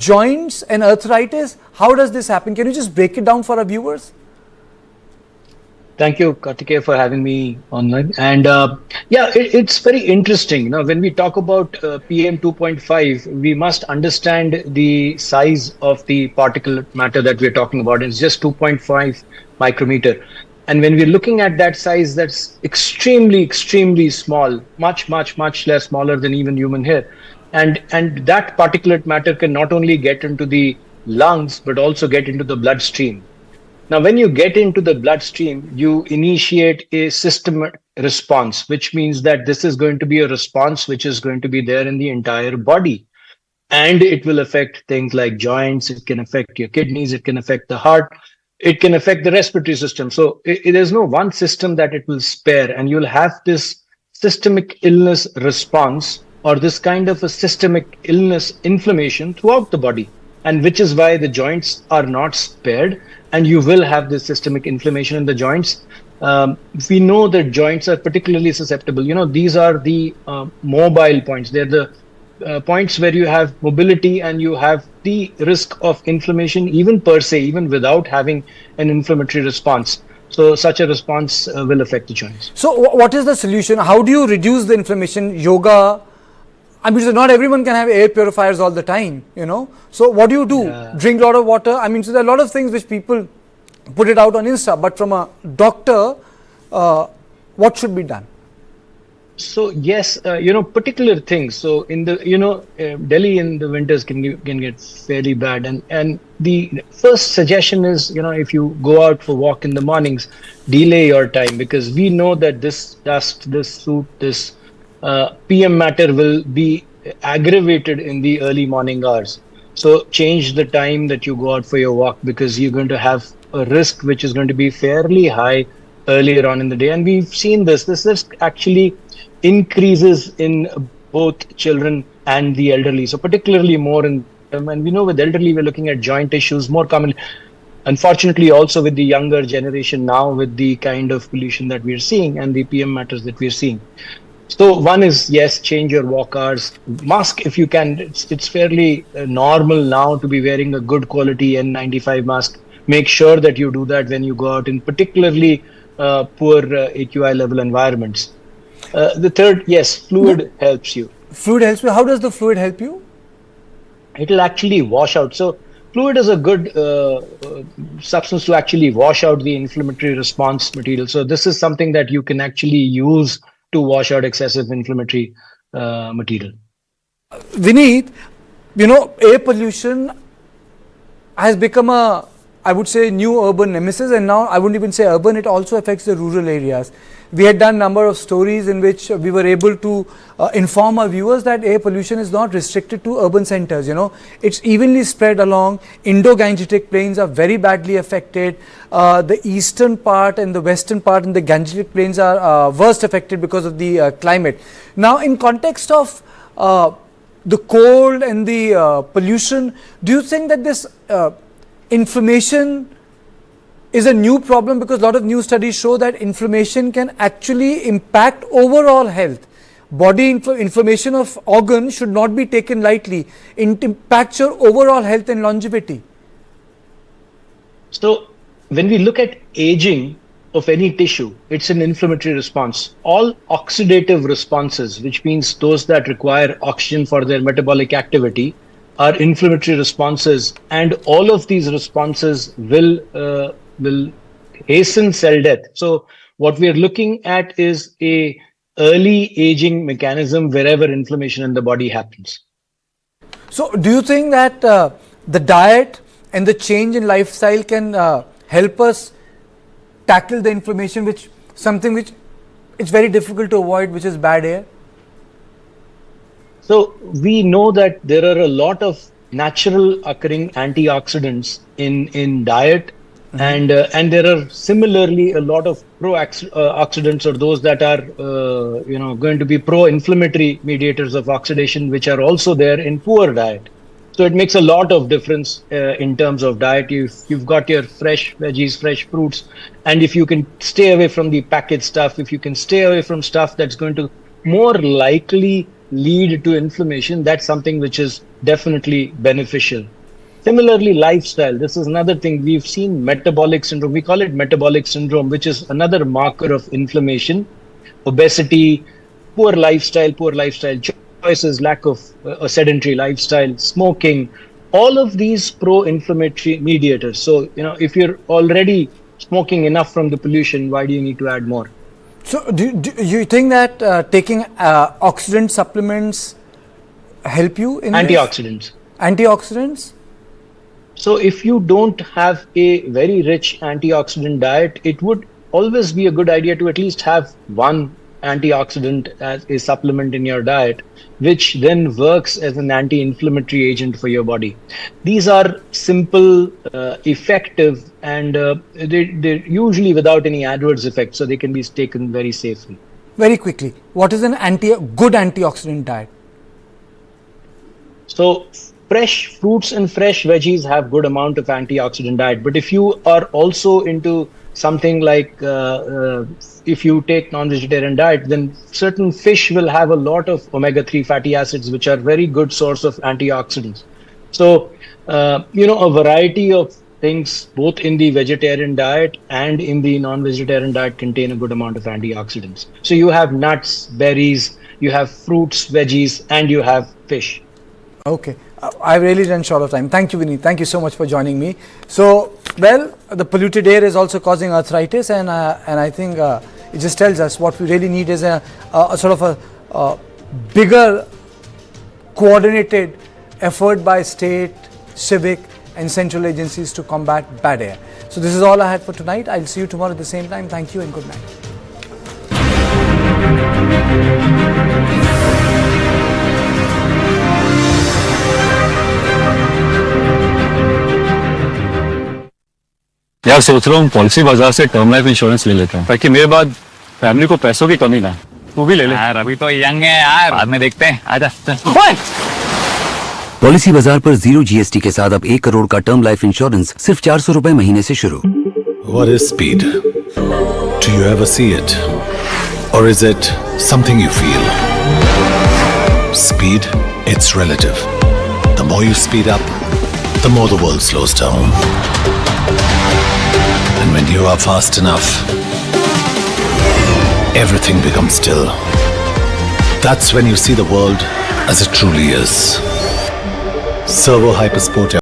joints and arthritis, how does this happen? Can you just break it down for our viewers? Thank you, Kartikeya, for having me online. And it's very interesting. Now, when we talk about PM 2.5, we must understand the size of the particulate matter that we're talking about. It's just 2.5 micrometer. And when we're looking at that size, that's extremely, extremely small, much, much, much less smaller than even human hair. And that particulate matter can not only get into the lungs, but also get into the bloodstream. Now, when you get into the bloodstream, you initiate a systemic response, which means that this is going to be a response which is going to be there in the entire body. And it will affect things like joints, it can affect your kidneys, it can affect the heart, it can affect the respiratory system. So there's no one system that it will spare, and you'll have this systemic illness response or this kind of a systemic illness inflammation throughout the body. And which is why the joints are not spared, and you will have this systemic inflammation in the joints. We know that joints are particularly susceptible. These are the mobile points. They're the points where you have mobility and you have the risk of inflammation, even per se, even without having an inflammatory response. So such a response will affect the joints. So what is the solution? How do you reduce the inflammation? Yoga? I mean, not everyone can have air purifiers all the time, So what do you do? Yeah. Drink a lot of water? I mean, so there are a lot of things which people put it out on Insta, but from a doctor, what should be done? So yes, particular things. So in the, Delhi in the winters can get fairly bad. And the first suggestion is, if you go out for walk in the mornings, delay your time, because we know that this dust, this soot, this PM matter will be aggravated in the early morning hours. So change the time that you go out for your walk, because you're going to have a risk which is going to be fairly high earlier on in the day. And we've seen this risk actually increases in both children and the elderly. So particularly more in them. And we know with elderly, we're looking at joint issues more commonly. Unfortunately, also with the younger generation now, with the kind of pollution that we're seeing and the PM matters that we're seeing. So one is, yes, change your walk hours. Mask if you can. It's fairly normal now to be wearing a good quality N95 mask. Make sure that you do that when you go out in particularly poor AQI level environments. The third, yes, fluid helps you. Fluid helps you. How does the fluid help you? It'll actually wash out. So fluid is a good substance to actually wash out the inflammatory response material. So this is something that you can actually use to wash out excessive inflammatory material. Vineet, air pollution has become a, I would say, new urban nemesis, and now I wouldn't even say urban, it also affects the rural areas. We had done a number of stories in which we were able to inform our viewers that air pollution is not restricted to urban centers, It's evenly spread along. Indo-Gangetic plains are very badly affected. The eastern part and the western part and the Gangetic plains are worst affected because of the climate. Now, in context of the cold and the pollution, do you think that this inflammation is a new problem? Because a lot of new studies show that inflammation can actually impact overall health. Body inflammation of organs should not be taken lightly. It impacts your overall health and longevity. So when we look at aging of any tissue, it's an inflammatory response. All oxidative responses, which means those that require oxygen for their metabolic activity, are inflammatory responses, and all of these responses will hasten cell death. So what we are looking at is a early aging mechanism wherever inflammation in the body happens. So do you think that the diet and the change in lifestyle can help us tackle the inflammation, which something which it's very difficult to avoid, which is bad air? So we know that there are a lot of natural occurring antioxidants in diet, and there are similarly a lot of pro-oxidants, or those that are going to be pro-inflammatory mediators of oxidation, which are also there in poor diet. So it makes a lot of difference in terms of diet. You've got your fresh veggies, fresh fruits, and if you can stay away from the packaged stuff, if you can stay away from stuff that's going to more likely lead to inflammation, that's something which is definitely beneficial. Similarly, lifestyle. This is another thing. We've seen metabolic syndrome. We call it metabolic syndrome, which is another marker of inflammation. Obesity, poor lifestyle choices, lack of a sedentary lifestyle, smoking, all of these pro-inflammatory mediators. So, if you're already smoking enough from the pollution, why do you need to add more? So do you think that taking oxidant supplements help you in Antioxidants. Antioxidants? So if you don't have a very rich antioxidant diet, it would always be a good idea to at least have one antioxidant as a supplement in your diet, which then works as an anti-inflammatory agent for your body. These are simple, effective, and they're usually without any adverse effects, so they can be taken very safely. Very quickly, what is an good antioxidant diet? So fresh fruits and fresh veggies have good amount of antioxidant diet, but if you are also into something like if you take non-vegetarian diet, then certain fish will have a lot of omega-3 fatty acids, which are very good source of antioxidants. So a variety of things both in the vegetarian diet and in the non-vegetarian diet contain a good amount of antioxidants. So you have nuts, berries, you have fruits, veggies, and you have fish. Okay, I've really run short of time. Thank you, Vineet. Thank you so much for joining me. So, well, the polluted air is also causing arthritis, and I think it just tells us what we really need is a sort of a bigger coordinated effort by state, civic, and central agencies to combat bad air. So this is all I had for tonight. I'll see you tomorrow at the same time. Thank you and good night. यार सोच रहा हूँ policy बाजार से term life insurance ले लेता हूँ ताकि मेरे बाद फैमिली को पैसों की कमी ना। तू भी ले ले यार, अभी तो यंग है यार, बाद में देखते हैं। आजा। पॉलिसी बाजार पर 0 GST के साथ अब 1 करोड़ का टर्म लाइफ इंश्योरेंस सिर्फ 400 रुपए महीने से शुरू। What is speed? Do you ever see it? Or is it something you feel? Speed, it's relative. The more you speed up, the more the world slows down. And when you are fast enough, everything becomes still. That's when you see the world as it truly is. Servo Hypersport